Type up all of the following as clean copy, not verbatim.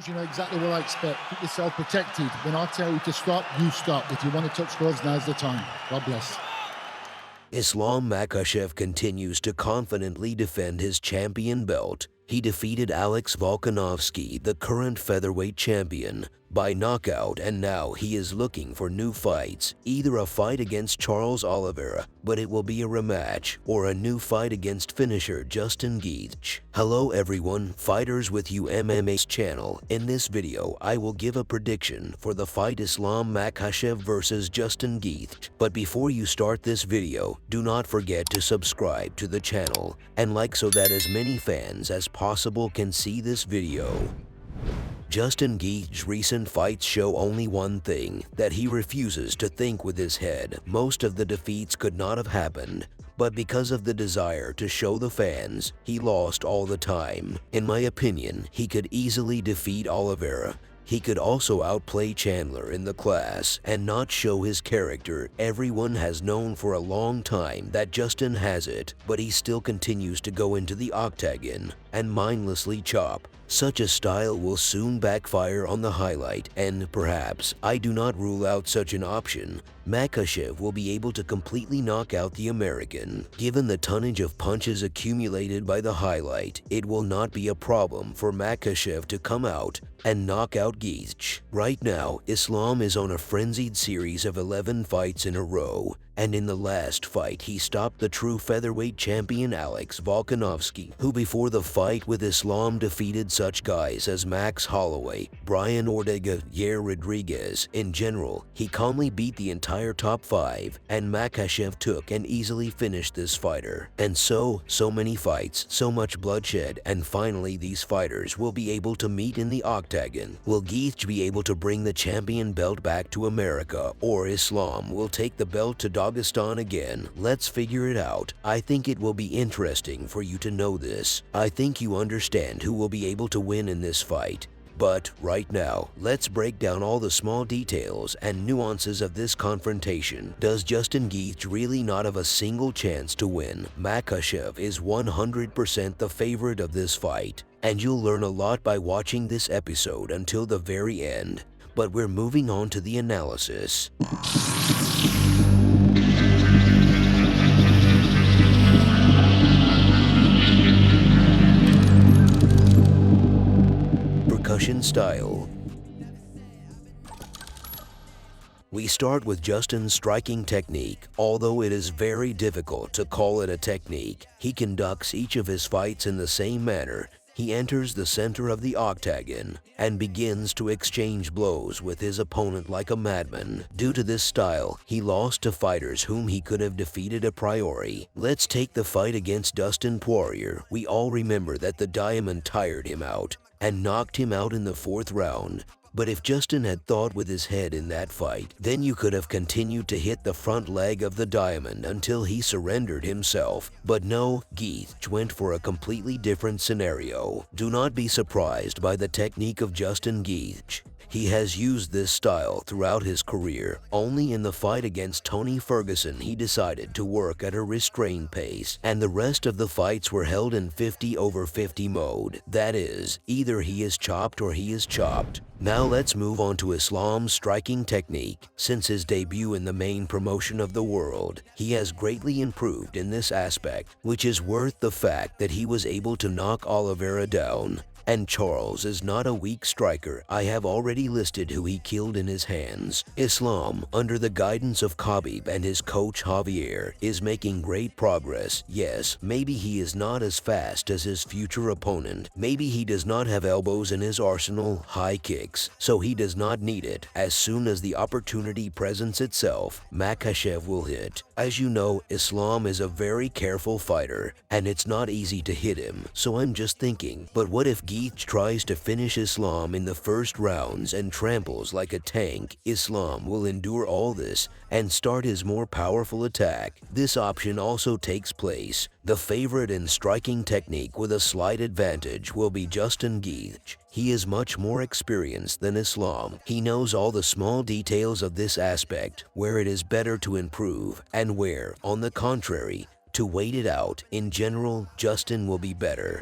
You know exactly what I expect. Keep yourself protected. When I tell you to stop, you stop. If you want to touch gloves, now's the time. God bless. Islam Makhachev continues to confidently defend his champion belt. He defeated Alex Volkanovski, the current featherweight champion, by knockout, and now he is looking for new fights, either a fight against Charles Oliveira, but it will be a rematch, or a new fight against finisher Justin Gaethje. Hello everyone, Fighters with You MMA's channel. In this video, I will give a prediction for the fight Islam Makhachev versus Justin Gaethje. But before you start this video, do not forget to subscribe to the channel and like so that as many fans as possible can see this video. Justin Gaethje's recent fights show only one thing, that he refuses to think with his head. Most of the defeats could not have happened, but because of the desire to show the fans, he lost all the time. In my opinion, he could easily defeat Oliveira. He could also outplay Chandler in the class and not show his character. Everyone has known for a long time that Justin has it, but he still continues to go into the octagon and mindlessly chop. Such a style will soon backfire on the highlight, and perhaps, I do not rule out such an option, Makhachev will be able to completely knock out the American. Given the tonnage of punches accumulated by the highlight, it will not be a problem for Makhachev to come out and knock out Gaethje. Right now, Islam is on a frenzied series of 11 fights in a row, and in the last fight he stopped the true featherweight champion Alex Volkanovski, who before the fight with Islam defeated such guys as Max Holloway, Brian Ortega, Yair Rodriguez. In general, he calmly beat the entire top 5, and Makhachev took and easily finished this fighter. And so many fights, so much bloodshed, and finally these fighters will be able to meet in the octagon. Will Gaethje be able to bring the champion belt back to America, or Islam will take the belt to Dagestan again? Let's figure it out. I think it will be interesting for you to know this. I think you understand who will be able to win in this fight. But right now, let's break down all the small details and nuances of this confrontation. Does Justin Gaethje really not have a single chance to win? Makhachev is 100% the favorite of this fight, and you'll learn a lot by watching this episode until the very end. But we're moving on to the analysis. Percussion style. We start with Justin's striking technique. Although it is very difficult to call it a technique, he conducts each of his fights in the same manner. He enters the center of the octagon and begins to exchange blows with his opponent like a madman. Due to this style, he lost to fighters whom he could have defeated a priori. Let's take the fight against Dustin Poirier. We all remember that the Diamond tired him out and knocked him out in the 4th round. But if Justin had thought with his head in that fight, then you could have continued to hit the front leg of the Diamond until he surrendered himself. But no, Gaethje went for a completely different scenario. Do not be surprised by the technique of Justin Gaethje. He has used this style throughout his career. Only in the fight against Tony Ferguson he decided to work at a restrained pace, and the rest of the fights were held in 50/50 mode. That is, either he is chopped or he is chopped. Now let's move on to Islam's striking technique. Since his debut in the main promotion of the world, he has greatly improved in this aspect, which is worth the fact that he was able to knock Oliveira down. And Charles is not a weak striker. I have already listed who he killed in his hands. Islam, under the guidance of Khabib and his coach Javier, is making great progress. Yes, maybe he is not as fast as his future opponent. Maybe he does not have elbows in his arsenal, high kicks, so he does not need it. As soon as the opportunity presents itself, Makhachev will hit. As you know, Islam is a very careful fighter, and it's not easy to hit him. So I'm just thinking, but what if Gaethje tries to finish Islam in the first rounds and tramples like a tank? Islam will endure all this and start his more powerful attack. This option also takes place. The favorite in striking technique with a slight advantage will be Justin Gaethje. He is much more experienced than Islam. He knows all the small details of this aspect, where it is better to improve and where, on the contrary, to wait it out. In general, Justin will be better.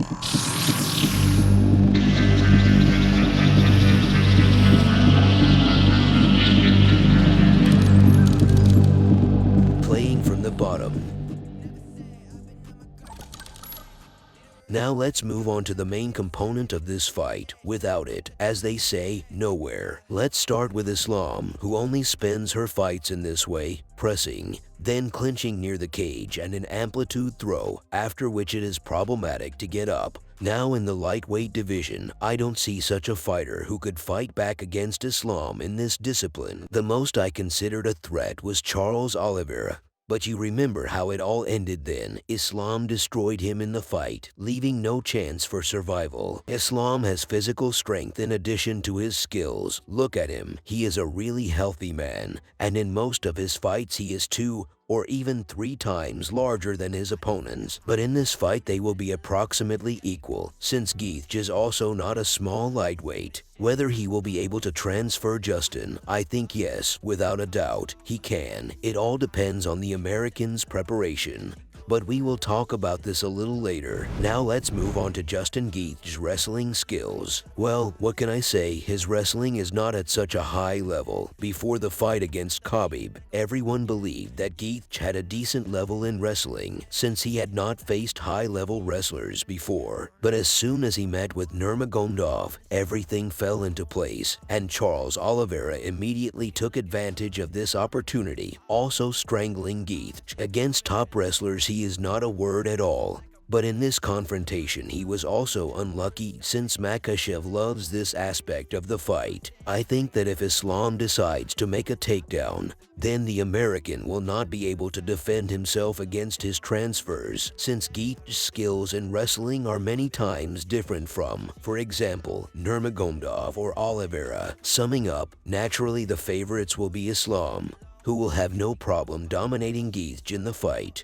Now let's move on to the main component of this fight. Without it, as they say, nowhere. Let's start with Islam, who only spends her fights in this way, pressing, then clinching near the cage and an amplitude throw, after which it is problematic to get up. Now in the lightweight division, I don't see such a fighter who could fight back against Islam in this discipline. The most I considered a threat was Charles Oliveira. But you remember how it all ended then. Islam destroyed him in the fight, leaving no chance for survival. Islam has physical strength in addition to his skills. Look at him. He is a really healthy man, and in most of his fights he is 2 or even 3 times larger than his opponents. But in this fight they will be approximately equal, since Gaethje is also not a small lightweight. Whether he will be able to transfer Justin, I think yes, without a doubt, he can. It all depends on the American's preparation. But we will talk about this a little later. Now let's move on to Justin Gaethje's wrestling skills. Well, what can I say? His wrestling is not at such a high level. Before the fight against Khabib, everyone believed that Gaethje had a decent level in wrestling, since he had not faced high-level wrestlers before. But as soon as he met with Nurmagomedov, everything fell into place, and Charles Oliveira immediately took advantage of this opportunity, also strangling Gaethje. Against top wrestlers, he is not a word at all. But in this confrontation, he was also unlucky since Makhachev loves this aspect of the fight. I think that if Islam decides to make a takedown, then the American will not be able to defend himself against his transfers, since Gaethje's skills in wrestling are many times different from, for example, Nurmagomedov or Oliveira. Summing up, naturally the favorites will be Islam, who will have no problem dominating Gaethje in the fight.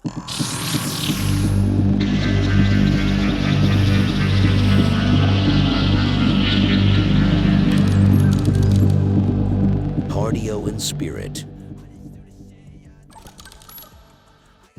Cardio and spirit.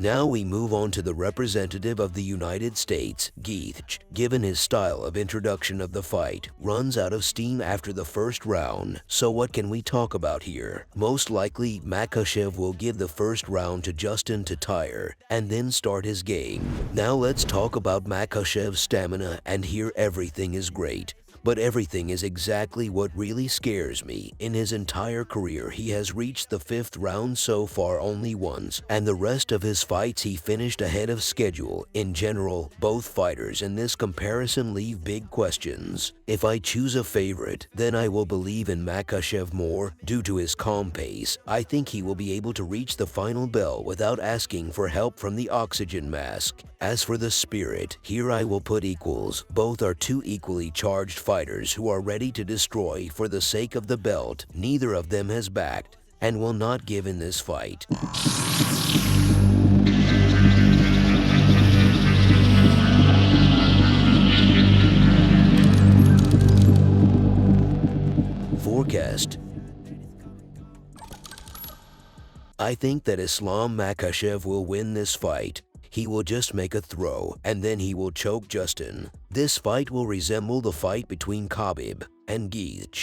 Now we move on to the representative of the United States, Gaethje. Given his style of introduction of the fight, runs out of steam after the first round. So what can we talk about here? Most likely, Makhachev will give the first round to Justin to tire, and then start his game. Now let's talk about Makhachev's stamina, and here everything is great. But everything is exactly what really scares me. In his entire career, he has reached the 5th round so far only once, and the rest of his fights he finished ahead of schedule. In general, both fighters in this comparison leave big questions. If I choose a favorite, then I will believe in Makhachev more. Due to his calm pace, I think he will be able to reach the final bell without asking for help from the oxygen mask. As for the spirit, here I will put equals. Both are 2 equally charged fighters who are ready to destroy for the sake of the belt. Neither of them has backed and will not give in this fight. Forecast. I think that Islam Makhachev will win this fight. He will just make a throw, and then he will choke Justin. This fight will resemble the fight between Khabib and Gaethje.